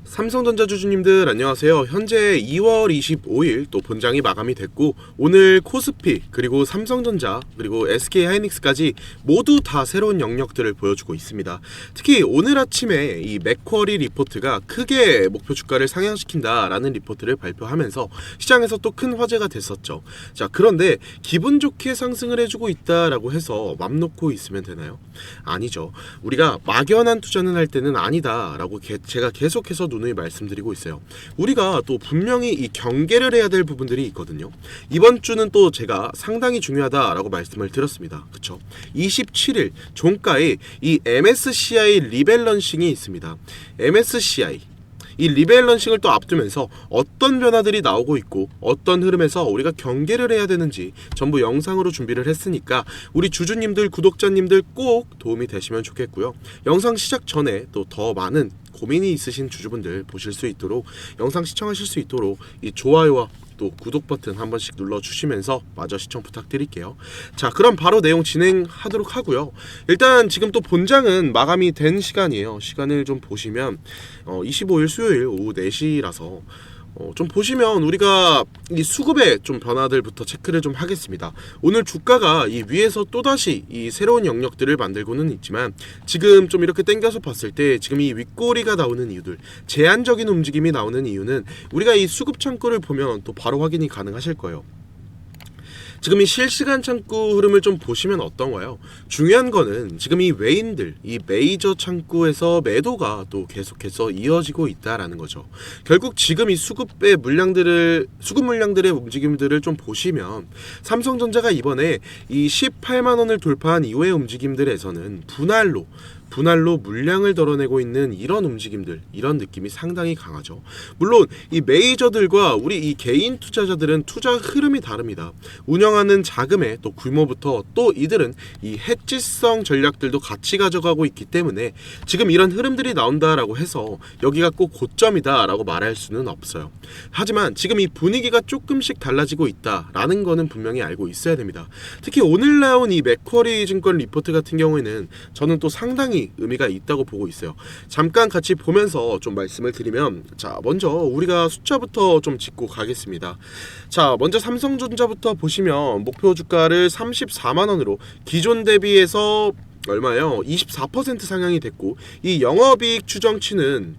삼성전자 주주님들 안녕하세요. 현재 2월 25일 또 본장이 마감이 됐고 오늘 코스피 그리고 삼성전자 그리고 SK하이닉스까지 모두 다 새로운 영역들을 보여주고 있습니다. 특히 오늘 아침에 이 맥쿼리 리포트가 크게 목표 주가를 상향시킨다라는 리포트를 발표하면서 시장에서 또 큰 화제가 됐었죠. 자, 그런데 기분 좋게 상승을 해주고 있다라고 해서 맘 놓고 있으면 되나요? 아니죠. 우리가 막연한 투자는 할 때는 아니다라고 제가 계속해서 누누이 말씀드리고 있어요. 우리가 또 분명히 이 경계를 해야 될 부분들이 있거든요. 이번 주는 또 제가 상당히 중요하다라고 말씀을 드렸습니다. 그쵸? 27일 종가에 이 MSCI 리밸런싱이 있습니다. MSCI 이 리밸런싱을 또 앞두면서 어떤 변화들이 나오고 있고 어떤 흐름에서 우리가 경계를 해야 되는지 전부 영상으로 준비를 했으니까 우리 주주님들 구독자님들 꼭 도움이 되시면 좋겠고요. 영상 시작 전에 또 더 많은 고민이 있으신 주주분들 보실 수 있도록 영상 시청하실 수 있도록 이 좋아요와 또 구독 버튼 한 번씩 눌러주시면서 마저 시청 부탁드릴게요. 자, 그럼 바로 내용 진행하도록 하고요. 일단 지금 또 본장은 마감이 된 시간이에요. 시간을 좀 보시면 25일 수요일 오후 4시라서 좀 보시면 우리가 이 수급의 좀 변화들부터 체크를 좀 하겠습니다. 오늘 주가가 이 위에서 또다시 이 새로운 영역들을 만들고는 있지만 지금 좀 이렇게 당겨서 봤을 때 지금 이 윗꼬리가 나오는 이유들, 제한적인 움직임이 나오는 이유는 우리가 이 수급 창구를 보면 또 바로 확인이 가능하실 거예요. 지금 이 실시간 창구 흐름을 좀 보시면 어떤가요? 중요한 거는 지금 이 외인들, 이 메이저 창구에서 매도가 또 계속해서 이어지고 있다라는 거죠. 결국 지금 이 수급 물량들의 움직임들을 좀 보시면 삼성전자가 이번에 이 18만 원을 돌파한 이후의 움직임들에서는 분할로 물량을 덜어내고 있는 이런 움직임들, 이런 느낌이 상당히 강하죠. 물론 이 메이저들과 우리 이 개인 투자자들은 투자 흐름이 다릅니다. 운영하는 자금의 또 규모부터 또 이들은 이 해지성 전략들도 같이 가져가고 있기 때문에 지금 이런 흐름들이 나온다라고 해서 여기가 꼭 고점이다라고 말할 수는 없어요. 하지만 지금 이 분위기가 조금씩 달라지고 있다라는 거는 분명히 알고 있어야 됩니다. 특히 오늘 나온 이 맥쿼리 증권 리포트 같은 경우에는 저는 또 상당히 의미가 있다고 보고 있어요. 잠깐 같이 보면서 좀 말씀을 드리면, 자, 먼저 우리가 숫자부터 좀 짚고 가겠습니다. 자, 먼저 삼성전자부터 보시면 목표 주가를 34만 원으로 기존 대비해서 얼마예요? 24% 상향이 됐고 이 영업이익 추정치는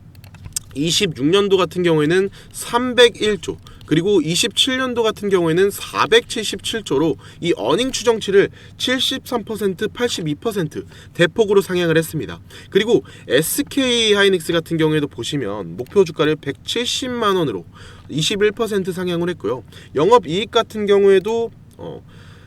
26년도 같은 경우에는 301조 그리고 27년도 같은 경우에는 477조로 이 어닝 추정치를 73%, 82% 대폭으로 상향을 했습니다. 그리고 SK하이닉스 같은 경우에도 보시면 목표 주가를 170만 원으로 21% 상향을 했고요. 영업이익 같은 경우에도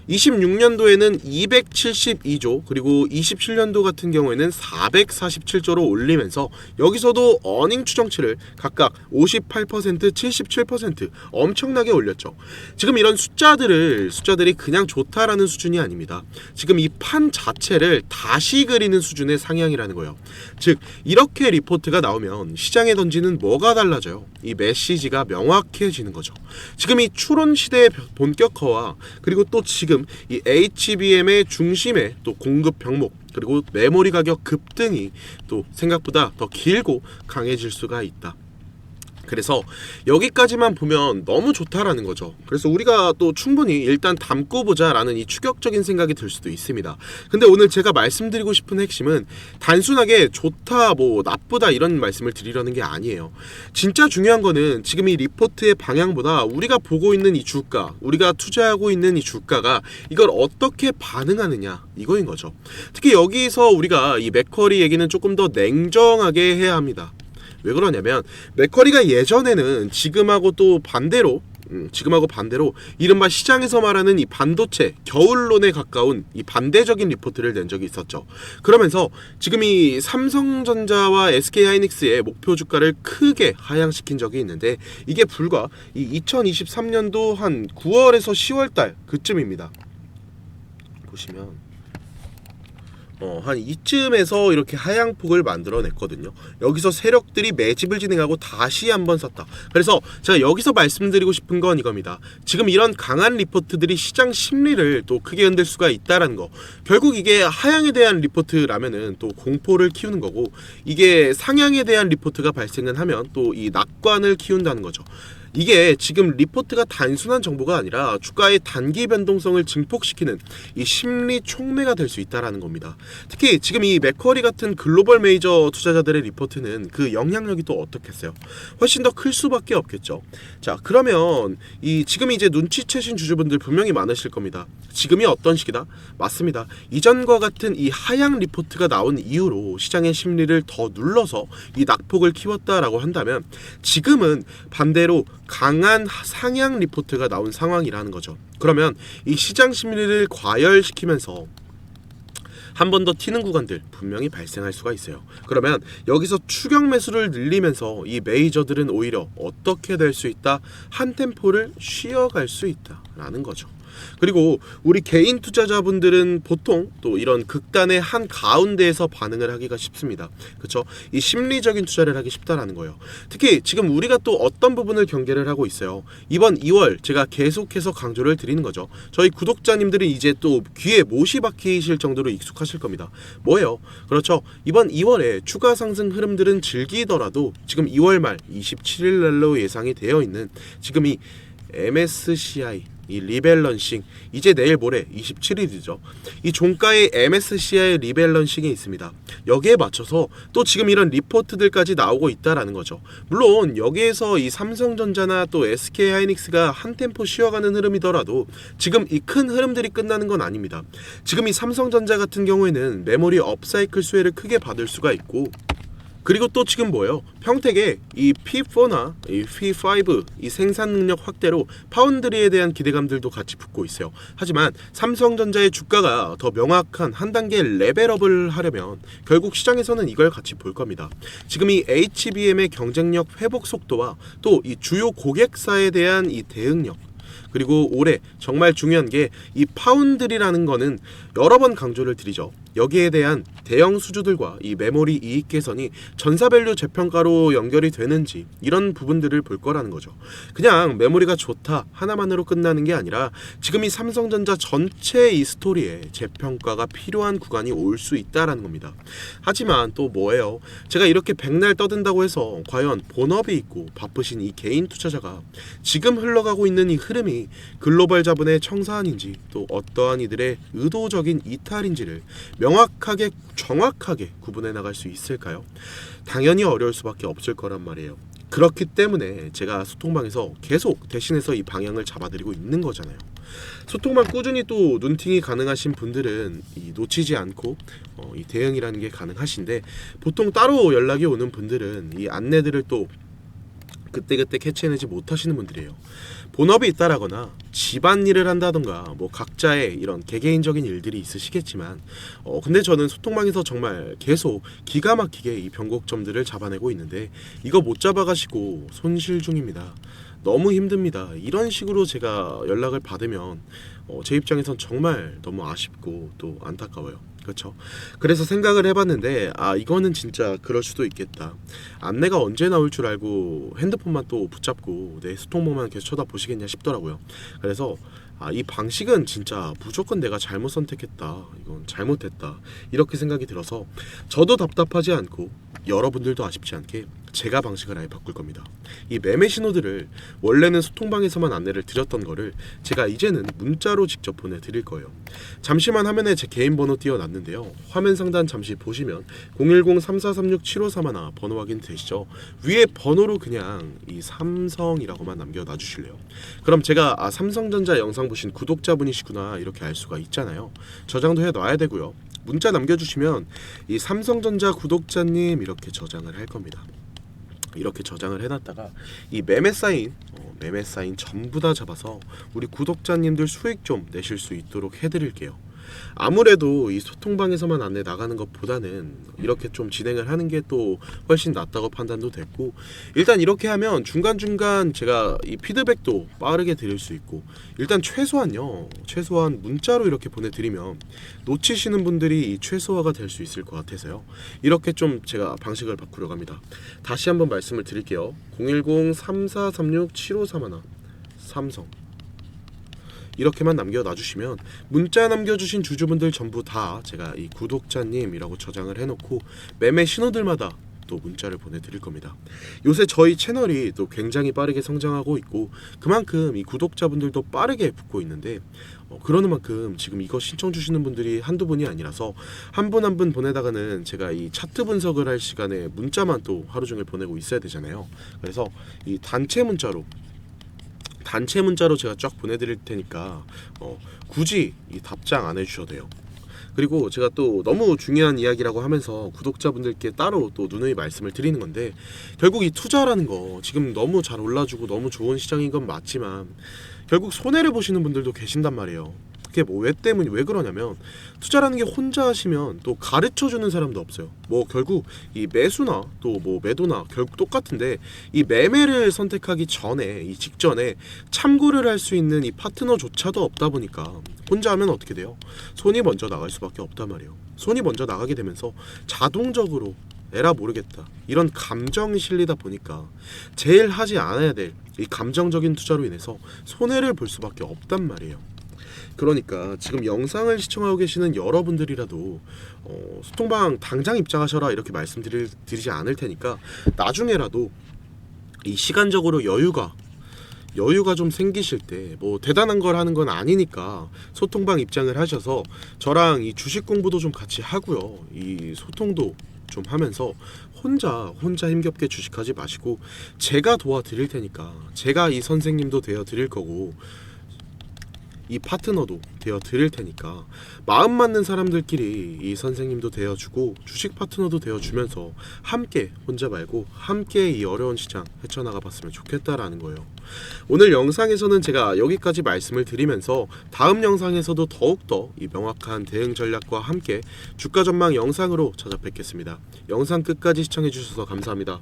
26년도에는 272조 그리고 27년도 같은 경우에는 447조로 올리면서 여기서도 어닝 추정치를 각각 58%, 77% 엄청나게 올렸죠. 지금 이런 숫자들이 그냥 좋다라는 수준이 아닙니다. 지금 이 판 자체를 다시 그리는 수준의 상향이라는 거예요. 즉 이렇게 리포트가 나오면 시장에 던지는 뭐가 달라져요? 이 메시지가 명확해지는 거죠. 지금 이 추론 시대의 본격화와 그리고 또 지금 이 HBM의 중심에 또 공급 병목 그리고 메모리 가격 급등이 또 생각보다 더 길고 강해질 수가 있다. 그래서 여기까지만 보면 너무 좋다라는 거죠. 그래서 우리가 또 충분히 일단 담고 보자라는 이 추격적인 생각이 들 수도 있습니다. 근데 오늘 제가 말씀드리고 싶은 핵심은 단순하게 좋다 뭐 나쁘다 이런 말씀을 드리려는 게 아니에요. 진짜 중요한 거는 지금 이 리포트의 방향보다 우리가 보고 있는 이 주가, 우리가 투자하고 있는 이 주가가 이걸 어떻게 반응하느냐 이거인 거죠. 특히 여기서 우리가 이 맥쿼리 얘기는 조금 더 냉정하게 해야 합니다. 왜 그러냐면 맥쿼리가 예전에는 지금하고 반대로 이른바 시장에서 말하는 이 반도체 겨울론에 가까운 이 반대적인 리포트를 낸 적이 있었죠. 그러면서 지금 이 삼성전자와 SK하이닉스의 목표 주가를 크게 하향시킨 적이 있는데 이게 불과 이 2023년도 한 9월에서 10월 달 그쯤입니다. 보시면 한 이쯤에서 이렇게 하향폭을 만들어냈거든요. 여기서 세력들이 매집을 진행하고 다시 한번 샀다. 그래서 제가 여기서 말씀드리고 싶은 건 이겁니다. 지금 이런 강한 리포트들이 시장 심리를 또 크게 흔들 수가 있다라는 거. 결국 이게 하향에 대한 리포트라면은 또 공포를 키우는 거고, 이게 상향에 대한 리포트가 발생을 하면 또 이 낙관을 키운다는 거죠. 이게 지금 리포트가 단순한 정보가 아니라 주가의 단기 변동성을 증폭시키는 이 심리 촉매가 될 수 있다라는 겁니다. 특히 지금 이 맥쿼리 같은 글로벌 메이저 투자자들의 리포트는 그 영향력이 또 어떻겠어요? 훨씬 더 클 수밖에 없겠죠. 자, 그러면 이 지금 이제 눈치채신 주주분들 분명히 많으실 겁니다. 지금이 어떤 시기다? 맞습니다. 이전과 같은 이 하향 리포트가 나온 이후로 시장의 심리를 더 눌러서 이 낙폭을 키웠다라고 한다면, 지금은 반대로 강한 상향 리포트가 나온 상황이라는 거죠. 그러면 이 시장 심리를 과열시키면서 한 번 더 튀는 구간들 분명히 발생할 수가 있어요. 그러면 여기서 추격 매수를 늘리면서 이 메이저들은 오히려 어떻게 될 수 있다? 한 템포를 쉬어갈 수 있다라는 거죠. 그리고 우리 개인 투자자분들은 보통 또 이런 극단의 한 가운데에서 반응을 하기가 쉽습니다. 그렇죠? 이 심리적인 투자를 하기 쉽다라는 거예요. 특히 지금 우리가 또 어떤 부분을 경계를 하고 있어요. 이번 2월 제가 계속해서 강조를 드리는 거죠. 저희 구독자님들이 이제 또 귀에 못이 박히실 정도로 익숙하실 겁니다. 뭐예요? 그렇죠. 이번 2월에 추가 상승 흐름들은 즐기더라도 지금 2월 말 27일 날로 예상이 되어 있는 지금 이 MSCI 이 리밸런싱, 이제 내일 모레 27일이죠. 이 종가의 MSCI 리밸런싱이 있습니다. 여기에 맞춰서 또 지금 이런 리포트들까지 나오고 있다라는 거죠. 물론 여기에서 이 삼성전자나 또 SK하이닉스가 한 템포 쉬어가는 흐름이더라도 지금 이 큰 흐름들이 끝나는 건 아닙니다. 지금 이 삼성전자 같은 경우에는 메모리 업사이클 수혜를 크게 받을 수가 있고, 그리고 또 지금 뭐예요? 평택의 이 P4나 이 P5 이 생산 능력 확대로 파운드리에 대한 기대감들도 같이 붙고 있어요. 하지만 삼성전자의 주가가 더 명확한 한 단계 레벨업을 하려면 결국 시장에서는 이걸 같이 볼 겁니다. 지금 이 HBM의 경쟁력 회복 속도와 또 이 주요 고객사에 대한 이 대응력, 그리고 올해 정말 중요한 게 이 파운드리라는 거는 여러 번 강조를 드리죠. 여기에 대한 대형 수주들과 이 메모리 이익 개선이 전사밸류 재평가로 연결이 되는지, 이런 부분들을 볼 거라는 거죠. 그냥 메모리가 좋다 하나만으로 끝나는 게 아니라 지금 이 삼성전자 전체 이 스토리에 재평가가 필요한 구간이 올 수 있다라는 겁니다. 하지만 또 뭐예요? 제가 이렇게 백날 떠든다고 해서 과연 본업이 있고 바쁘신 이 개인 투자자가 지금 흘러가고 있는 이 흐름이 글로벌 자본의 청산인지 또 어떠한 이들의 의도적인 이탈인지를 명확하게 정확하게 구분해 나갈 수 있을까요? 당연히 어려울 수밖에 없을 거란 말이에요. 그렇기 때문에 제가 소통방에서 계속 대신해서 이 방향을 잡아드리고 있는 거잖아요. 소통방 꾸준히 또 눈팅이 가능하신 분들은 이 놓치지 않고 이 대응이라는 게 가능하신데, 보통 따로 연락이 오는 분들은 이 안내들을 또 그때그때 캐치해내지 못하시는 분들이에요. 본업이 있다라거나 집안일을 한다던가 뭐 각자의 이런 개개인적인 일들이 있으시겠지만 근데 저는 소통방에서 정말 계속 기가 막히게 이 변곡점들을 잡아내고 있는데, 이거 못 잡아가시고 손실 중입니다. 너무 힘듭니다. 이런 식으로 제가 연락을 받으면 제 입장에선 정말 너무 아쉽고 또 안타까워요. 그렇죠. 그래서 생각을 해봤는데, 이거는 진짜 그럴 수도 있겠다. 안내가 언제 나올 줄 알고 핸드폰만 또 붙잡고 내 수통모만 계속 쳐다보시겠냐 싶더라고요. 그래서 이 방식은 진짜 무조건 내가 잘못 선택했다, 이건 잘못했다, 이렇게 생각이 들어서 저도 답답하지 않고 여러분들도 아쉽지 않게 제가 방식을 아예 바꿀 겁니다. 이 매매 신호들을 원래는 소통방에서만 안내를 드렸던 거를 제가 이제는 문자로 직접 보내드릴 거예요. 잠시만 화면에 제 개인 번호 띄워놨는데요. 화면 상단 잠시 보시면 010-3436-7531 번호 확인 되시죠? 위에 번호로 그냥 이 삼성이라고만 남겨놔주실래요? 그럼 제가 삼성전자 영상 보신 구독자분이시구나 이렇게 알 수가 있잖아요. 저장도 해놔야 되고요. 문자 남겨주시면 이 삼성전자 구독자님 이렇게 저장을 할 겁니다. 이렇게 저장을 해놨다가 이 매매 사인 전부 다 잡아서 우리 구독자님들 수익 좀 내실 수 있도록 해드릴게요. 아무래도 이 소통방에서만 안내 나가는 것보다는 이렇게 좀 진행을 하는 게 또 훨씬 낫다고 판단도 됐고, 일단 이렇게 하면 중간중간 제가 이 피드백도 빠르게 드릴 수 있고, 일단 최소한 문자로 이렇게 보내드리면 놓치시는 분들이 이 최소화가 될 수 있을 것 같아서요, 이렇게 좀 제가 방식을 바꾸려고 합니다. 다시 한번 말씀을 드릴게요. 010-3436-7531 삼성 이렇게만 남겨놔주시면 문자 남겨주신 주주분들 전부 다 제가 이 구독자님이라고 저장을 해놓고 매매 신호들마다 또 문자를 보내드릴 겁니다. 요새 저희 채널이 또 굉장히 빠르게 성장하고 있고, 그만큼 이 구독자분들도 빠르게 붙고 있는데, 그러는 만큼 지금 이거 신청 주시는 분들이 한두 분이 아니라서 한 분 한 분 보내다가는 제가 이 차트 분석을 할 시간에 문자만 또 하루 종일 보내고 있어야 되잖아요. 그래서 이 단체 문자로 제가 쫙 보내드릴 테니까 굳이 이 답장 안 해주셔도 돼요. 그리고 제가 또 너무 중요한 이야기라고 하면서 구독자분들께 따로 또 누누이 말씀을 드리는 건데, 결국 이 투자라는 거 지금 너무 잘 올라주고 너무 좋은 시장인 건 맞지만 결국 손해를 보시는 분들도 계신단 말이에요. 그게 왜 그러냐면, 투자라는 게 혼자 하시면 또 가르쳐 주는 사람도 없어요. 뭐 결국 이 매수나 또 뭐 매도나 결국 똑같은데, 이 매매를 선택하기 전에, 이 직전에 참고를 할 수 있는 이 파트너조차도 없다 보니까 혼자 하면 어떻게 돼요? 손이 먼저 나갈 수밖에 없단 말이에요. 손이 먼저 나가게 되면서 자동적으로 에라 모르겠다 이런 감정이 실리다 보니까 제일 하지 않아야 될 이 감정적인 투자로 인해서 손해를 볼 수밖에 없단 말이에요. 그러니까 지금 영상을 시청하고 계시는 여러분들이라도 소통방 당장 입장하셔라 이렇게 말씀드리지 않을 테니까, 나중에라도 이 시간적으로 여유가 좀 생기실 때, 뭐 대단한 걸 하는 건 아니니까 소통방 입장을 하셔서 저랑 이 주식 공부도 좀 같이 하고요, 이 소통도 좀 하면서 혼자 힘겹게 주식하지 마시고 제가 도와드릴 테니까, 제가 이 선생님도 되어 드릴 거고 이 파트너도 되어 드릴 테니까 마음 맞는 사람들끼리 이 선생님도 되어주고 주식 파트너도 되어주면서 함께, 혼자 말고 함께 이 어려운 시장 헤쳐나가 봤으면 좋겠다라는 거예요. 오늘 영상에서는 제가 여기까지 말씀을 드리면서 다음 영상에서도 더욱더 이 명확한 대응 전략과 함께 주가 전망 영상으로 찾아뵙겠습니다. 영상 끝까지 시청해 주셔서 감사합니다.